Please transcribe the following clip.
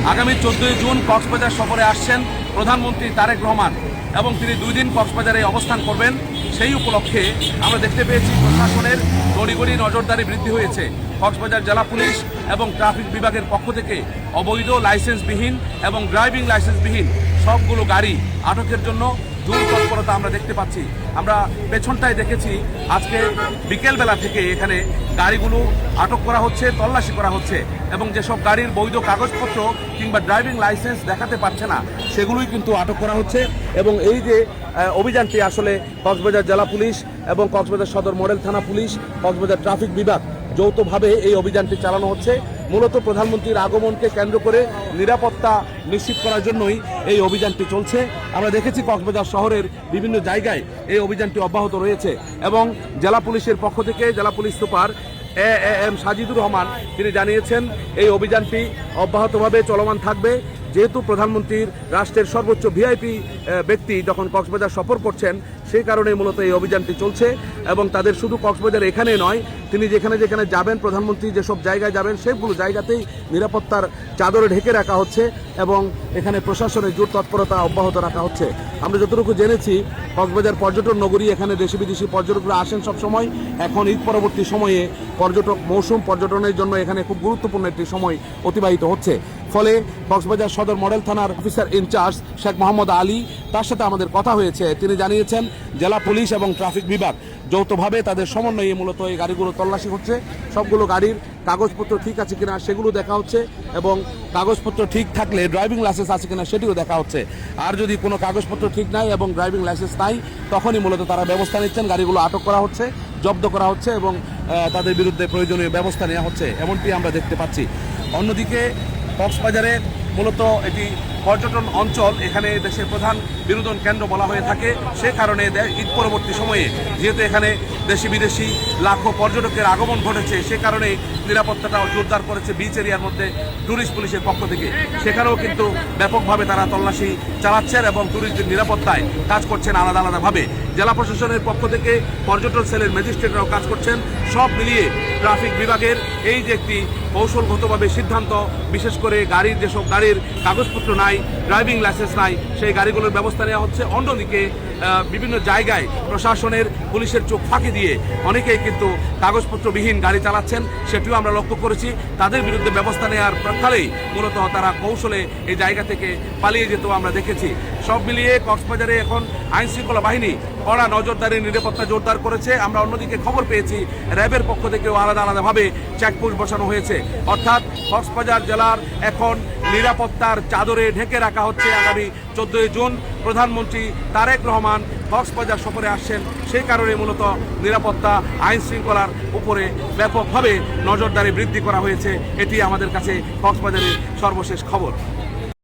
আগামী 14 জুন কক্সবাজার সফরে আসছেন প্রধানমন্ত্রী তারেক রহমান এবং তিনি 2 দিন কক্সবাজারে অবস্থান করবেন। সেই উপলক্ষে আমরা দেখতে পেয়েছি প্রশাসনের গড়ি নজরদারি বৃদ্ধি হয়েছে। কক্সবাজার জেলা পুলিশ এবং ট্রাফিক বিভাগের পক্ষ থেকে অবৈধ লাইসেন্সবিহীন এবং ড্রাইভিং লাইসেন্সবিহীন সবগুলো গাড়ি আটকের জন্য জোর তৎপরতা আমরা দেখতে পাচ্ছি। আমরা পেছনটায় দেখেছি আজকে বিকেলবেলা থেকে এখানে গাড়িগুলো আটক করা হচ্ছে, তল্লাশি করা হচ্ছে এবং যেসব গাড়ির বৈধ কাগজপত্র কিংবা ড্রাইভিং লাইসেন্স দেখাতে পারছে না সেগুলোই কিন্তু আটক করা হচ্ছে। এবং এই যে অভিযানটি আসলে কক্সবাজার জেলা পুলিশ এবং কক্সবাজার সদর মডেল থানা পুলিশ, কক্সবাজার ট্রাফিক বিভাগ যৌথভাবে এই অভিযানটি চালানো হচ্ছে। মূলত প্রধানমন্ত্রীর আগমনকে কেন্দ্র করে নিরাপত্তা নিশ্চিত করার জন্যই এই অভিযানটি চলছে। আমরা দেখেছি কক্সবাজার শহরের বিভিন্ন জায়গায় এই অভিযানটি অব্যাহত রয়েছে এবং জেলা পুলিশের পক্ষ থেকে জেলা police super M Sajidur Rahman তিনি জানিয়েছেন এই অভিযানটি অব্যাহতভাবে চলমান থাকবে। যেহেতু প্রধানমন্ত্রীর রাষ্ট্রের সর্বোচ্চ ভিআইপি ব্যক্তি যখন কক্সবাজার সফর করছেন সেই কারণে মূলত এই অভিযানটি চলছে এবং তাদের শুধু কক্সবাজার এখানে নয়, তিনি যেখানে যেখানে যাবেন, প্রধানমন্ত্রী যেসব জায়গায় যাবেন সেগুলো জায়গাতেই নিরাপত্তার চাদরে ঢেকে রাখা হচ্ছে এবং এখানে প্রশাসনের জোর তৎপরতা অব্যাহত রাখা হচ্ছে। আমরা যতটুকু জেনেছি কক্সবাজার পর্যটন নগরী, এখানে দেশি বিদেশি পর্যটকরা আসেন সবসময়। এখন ঈদ পরবর্তী সময়ে পর্যটক মৌসুম, পর্যটনের জন্য এখানে খুব গুরুত্বপূর্ণ একটি সময় অতিবাহিত হচ্ছে। ফলে কক্সবাজার সদর মডেল থানার অফিসার ইনচার্জ শেখ মোহাম্মদ আলী, তার সাথে আমাদের কথা হয়েছে। তিনি জানিয়েছেন জেলা পুলিশ এবং ট্রাফিক বিভাগ যৌথভাবে তাদের সমন্বয়ে মূলত এই গাড়িগুলো তল্লাশি হচ্ছে। সবগুলো গাড়ির কাগজপত্র ঠিক আছে কিনা সেগুলো দেখা হচ্ছে এবং কাগজপত্র ঠিক থাকলে ড্রাইভিং লাইসেন্স আছে কিনা সেটিও দেখা হচ্ছে। আর যদি কোনো কাগজপত্র ঠিক নাই এবং ড্রাইভিং লাইসেন্স নাই তখনই মূলত তারা ব্যবস্থা নিচ্ছেন, গাড়িগুলো আটক করা হচ্ছে, জব্দ করা হচ্ছে এবং তাদের বিরুদ্ধে প্রয়োজনীয় ব্যবস্থা নেওয়া হচ্ছে, এমনটি আমরা দেখতে পাচ্ছি। অন্যদিকে কক্সবাজারে মূলত এটি পর্যটন অঞ্চল, এখানে দেশের প্রধান বিনোদন কেন্দ্র বলা হয়ে থাকে। সে কারণে ঈদ পরবর্তী সময়ে যেহেতু এখানে দেশি বিদেশি লাখো পর্যটকের আগমন ঘটেছে সে কারণে নিরাপত্তাটাও জোরদার করেছে বিচ এরিয়ার মধ্যে ট্যুরিস্ট পুলিশের পক্ষ থেকে। সেখানেও কিন্তু ব্যাপকভাবে তারা তল্লাশি চালাচ্ছেন এবং ট্যুরিস্টদের নিরাপত্তায় কাজ করছেন আলাদা আলাদাভাবে। জেলা প্রশাসনের পক্ষ থেকে পর্যটন সেলের ম্যাজিস্ট্রেটরাও কাজ করছেন। সব মিলিয়ে ট্রাফিক বিভাগের এই যে একটি কৌশলগতভাবে সিদ্ধান্ত, বিশেষ করে গাড়ির যেসব গাড়ির কাগজপত্র নাই, ড্রাইভিং লাইসেন্স নাই, সেই গাড়িগুলোর ব্যবস্থা নেওয়া হচ্ছে। অন্যদিকে বিভিন্ন জায়গায় প্রশাসনের পুলিশের চোখ ফাঁকি দিয়ে অনেকেই কিন্তু কাগজপত্রবিহীন গাড়ি চালাচ্ছেন, সেটিও আমরা লক্ষ্য করেছি। তাদের বিরুদ্ধে ব্যবস্থা নেওয়ার প্রাক্কালেই মূলত তারা কৌশলে এই জায়গা থেকে পালিয়ে যেতেও আমরা দেখেছি। সব মিলিয়ে কক্সবাজারে এখন আইনশৃঙ্খলা বাহিনী কড়া নজরদারি, নিরাপত্তা জোরদার করেছে। আমরা অন্যদিকে খবর পেয়েছি র্যাবের পক্ষ থেকেও আলাদা আলাদাভাবে চেকপোস্ট বসানো হয়েছে। অর্থাৎ কক্সবাজার জেলার এখন নিরাপত্তার চাদরে ঢেকে রাখা হচ্ছে। আগামী 14 জুন প্রধানমন্ত্রী তারেক রহমান কক্সবাজার সফরে আসছেন, সেই কারণে মূলত নিরাপত্তা, আইন শৃঙ্খলার উপরে ব্যাপকভাবে নজরদারি বৃদ্ধি করা হয়েছে। এটি আমাদের কাছে কক্সবাজারের সর্বশেষ খবর।